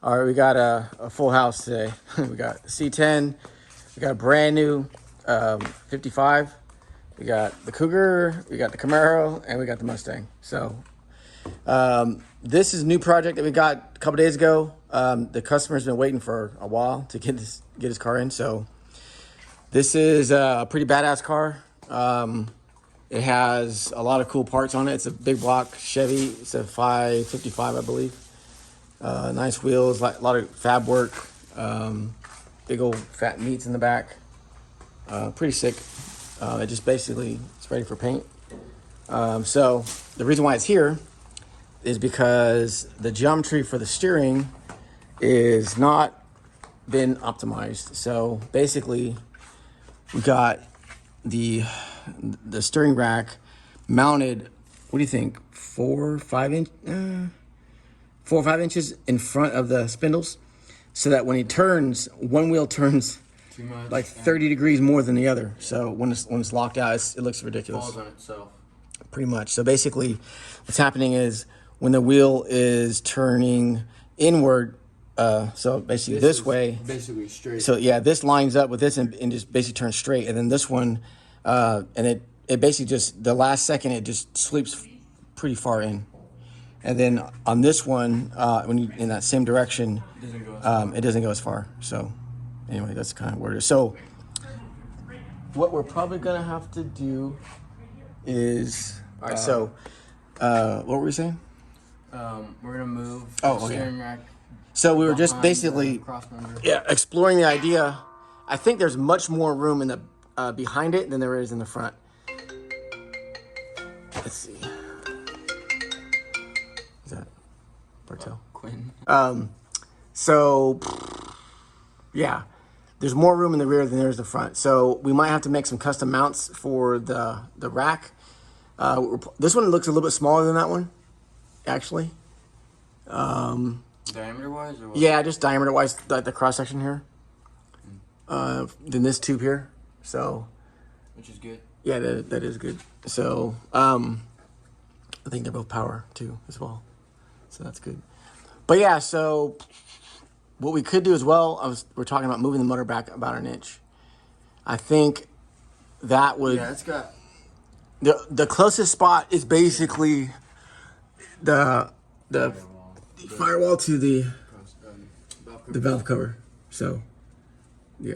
All right, we got a full house today. We got C10, we got a brand new 55, we got the Cougar, we got the Camaro, and we got the Mustang. So this is a new project that we got a couple days ago. The customer's been waiting for a while to get his car in. So this is a pretty badass car. It has a lot of cool parts on it. It's a big block Chevy. It's a 555, I believe. Nice wheels, a lot of fab work. Big old fat meats in the back. Pretty sick. It just basically it's ready for paint. So the reason why it's here is because the geometry for the steering is not been optimized. So basically we got the steering rack mounted, what do you think, 4 or 5 inches in front of the spindles, so that when he turns, one wheel turns like 30 degrees more than the other. So when it's locked out, it looks ridiculous. Falls on itself. Pretty much. So basically what's happening is when the wheel is turning inward, so basically this way, basically straight. so yeah, this lines up with this and just basically turns straight. And then this one, and it basically just, the last second, it just sweeps pretty far in. And then on this one, when you in that same direction, it doesn't go as far. So anyway, that's kind of where it is. So what we're probably gonna have to do is, all right. So what were we saying? We're gonna move Oh, the okay. steering rack. So we were just behind basically, the cross member. yeah, exploring the idea. I think there's much more room in the behind it than there is in the front. Let's see. Is that Bartel? Quinn. So yeah, there's more room in the rear than there is the front. So we might have to make some custom mounts for the rack. This one looks a little bit smaller than that one, actually. Diameter wise or what? Yeah, just diameter wise, like the cross section here. Than this tube here. So Which is good. yeah, that is good. So I think they're both power too as well. So that's good. But yeah, so what we could do as well, we're talking about moving the motor back about an inch. I think that would, Yeah, it's got. the closest spot is basically the firewall to the valve cover. So yeah,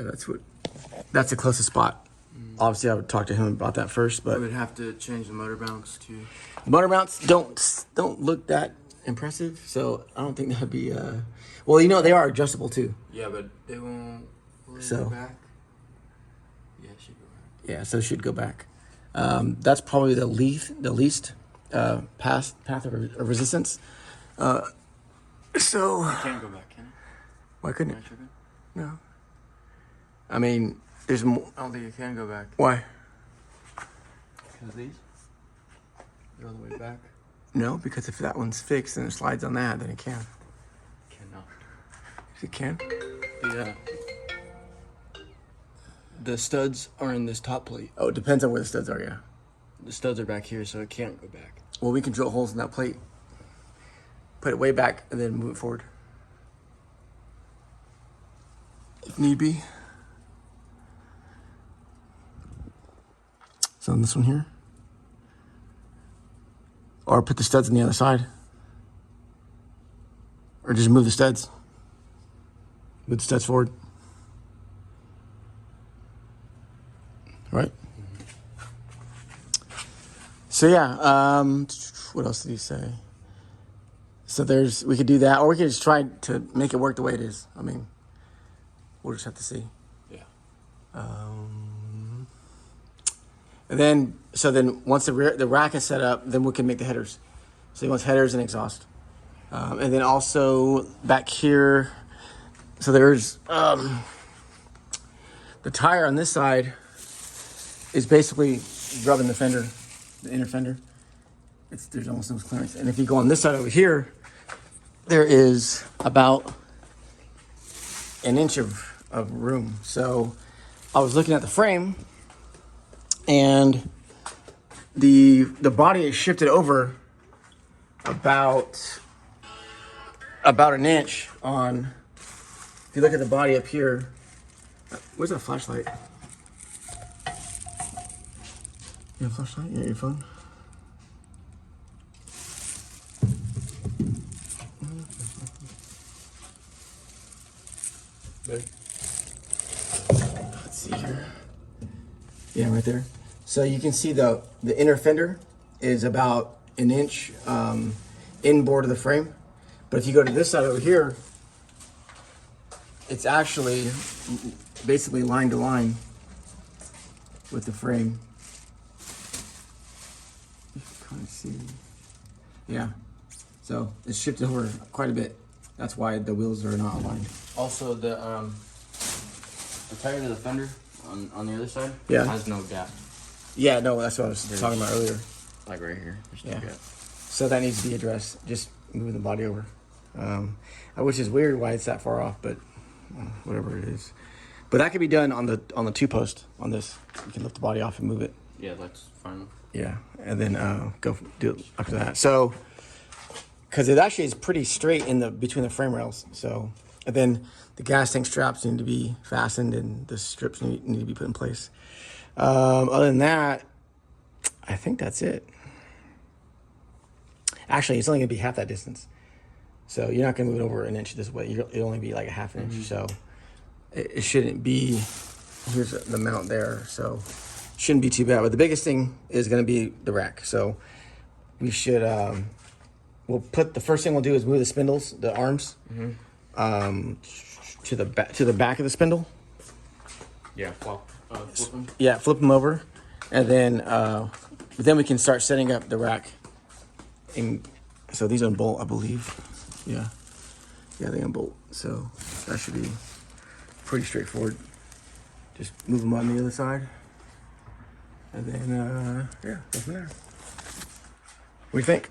that's the closest spot. Obviously I would talk to him about that first, but We would have to change the motor mounts too. motor mounts don't look that impressive, so I don't think that'd be well, you know, they are adjustable too. Yeah, but they won't. Will they So- go back? Yeah, it should go back. Yeah, so it should go back. That's probably the least path of resistance. So It can't go back, can it? why couldn't Am it? I tripping? No. I mean, there's more. I don't think it can go back. Why? Because these? They're all the way back. No, because if that one's fixed and it slides on that, then it can. Cannot. It can. Yeah. The studs are in this top plate. Oh, it depends on where the studs are. Yeah. The studs are back here, so it can't go back. Well, we can drill holes in that plate, put it way back, and then move it forward if need be. So on this one here, or put the studs on the other side, or just move the studs. Move the studs forward. Right. So yeah, what else did he say? So we could do that, or we could just try to make it work the way it is. I mean, we'll just have to see. Yeah. And then, once the rack is set up, then we can make the headers. So he wants headers and exhaust. And then also back here, so there's the tire on this side is basically rubbing the fender, the inner fender. There's almost no clearance. And if you go on this side over here, there is about an inch of room. So I was looking at the frame, and the body is shifted over about about an inch on. If you look at the body up here, where's that flashlight? You have a flashlight? You got your phone? Let's see here. Yeah, right there. So you can see the inner fender is about an inch inboard of the frame. But if you go to this side over here, it's actually basically line to line with the frame. You can kind of see. Yeah. So it's shifted over quite a bit. That's why the wheels are not aligned. Also, the tire to the fender on the other side has no gap. Yeah, no, that's what I was talking about earlier. Like right here. There's no gap. So that needs to be addressed. Just moving the body over. Which is weird why it's that far off, but whatever it is. But that could be done on the 2-post on this. You can lift the body off and move it. Yeah, that's fine. Yeah, and then go do it after that. So, because it actually is pretty straight in between the frame rails. So, and then the gas tank straps need to be fastened and the strips need to be put in place. Other than that, I think that's it. Actually, it's only gonna be half that distance. So you're not gonna move it over an inch this way. It'll only be like a half an inch. So it shouldn't be. Here's the mount there. So it shouldn't be too bad. But the biggest thing is gonna be the rack. So we should. We'll put the first thing we'll do is move the spindles, the arms, to the back of the spindle. Yeah, flip them. Yeah, flip them over, and then we can start setting up the rack. And so these unbolt, I believe. Yeah, they unbolt. So that should be pretty straightforward. Just move them on the other side, and then go from there. What do you think?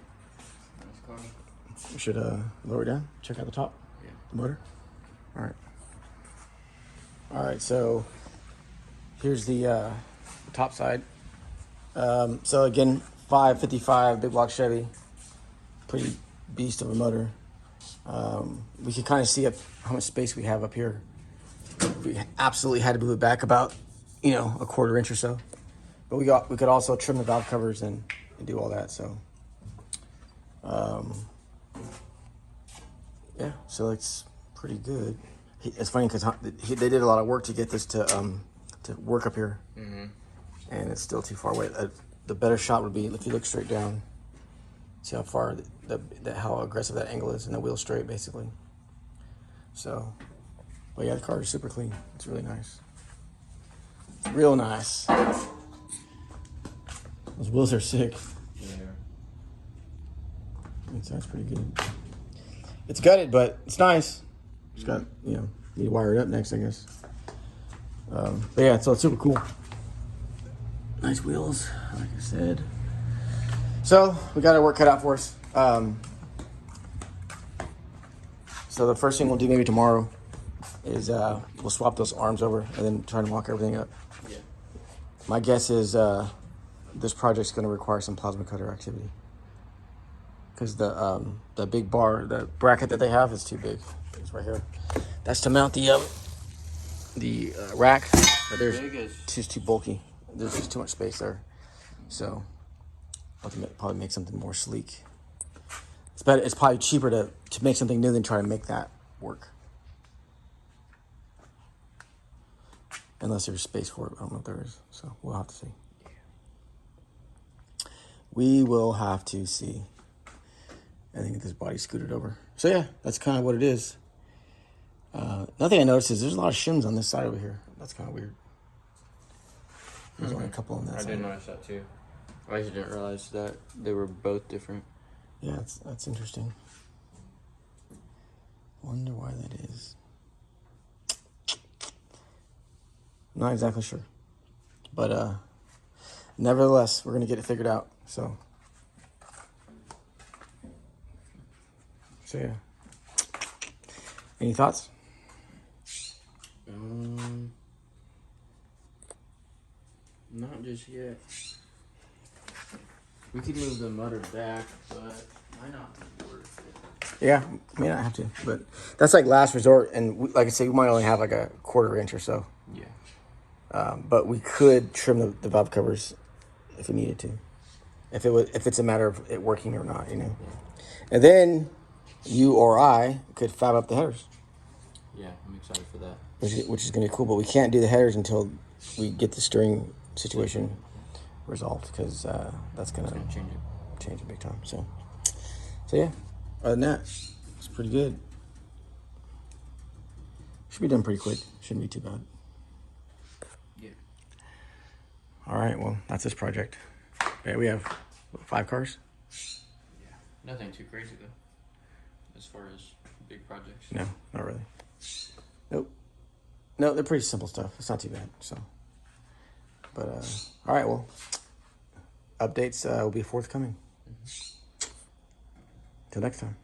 We should lower it down. Check out the top. Yeah. The motor. All right. So here's the top side. So again, 555 big block Chevy. Pretty beast of a motor. We can kind of see how much space we have up here. We absolutely had to move it back about, a quarter inch or so. But we could also trim the valve covers and do all that. So, yeah. So it's pretty good. It's funny because they did a lot of work to get this to work up here, and it's still too far away. The better shot would be if you look straight down. See how far how aggressive that angle is, and the wheel straight basically. So, but yeah, the car is super clean. It's really nice. It's real nice. Those wheels are sick. Yeah. It sounds pretty good. It's gutted, but it's nice. Just got need to wire it up next, I guess. But yeah, so it's super cool. Nice wheels, like I said. So we got our work cut out for us. So the first thing we'll do maybe tomorrow is we'll swap those arms over and then try to mock everything up. Yeah. My guess is this project's going to require some plasma cutter activity because the big bar, the bracket that they have is too big. It's right here. That's to mount the rack, but there's just too bulky. There's just too much space there. So I'll have to probably make something more sleek. It's probably cheaper to make something new than try to make that work. Unless there's space for it. I don't know if there is. So we'll have to see. We will have to see. I think this body scooted over. So yeah, that's kind of what it is. Another thing I noticed is there's a lot of shims on this side over here. That's kind of weird. There's only a couple on that side. I did notice that too. I just didn't realize that they were both different. Yeah, that's interesting. Wonder why that is. Not exactly sure. But nevertheless, we're gonna get it figured out. So yeah. Any thoughts? Not just yet. We could move the motor back, but might not be worth it. Yeah, may not have to, but that's like last resort. And we, like I say, we might only have like a quarter inch or so. Yeah. But we could trim the valve covers if we needed to, if it's a matter of it working or not, you know. And then you or I could fab up the headers. Yeah, I'm excited for that. Which is gonna be cool, but we can't do the headers until we get the steering situation resolved, because that's gonna change it big time. So yeah. Other than that, it's pretty good. Should be done pretty quick. Shouldn't be too bad. Yeah. All right. Well, that's this project. Okay, we have 5 cars. Yeah. Nothing too crazy though, as far as big projects. No, not really. Nope. No, they're pretty simple stuff. It's not too bad. So, but all right. Well, updates will be forthcoming. Till next time.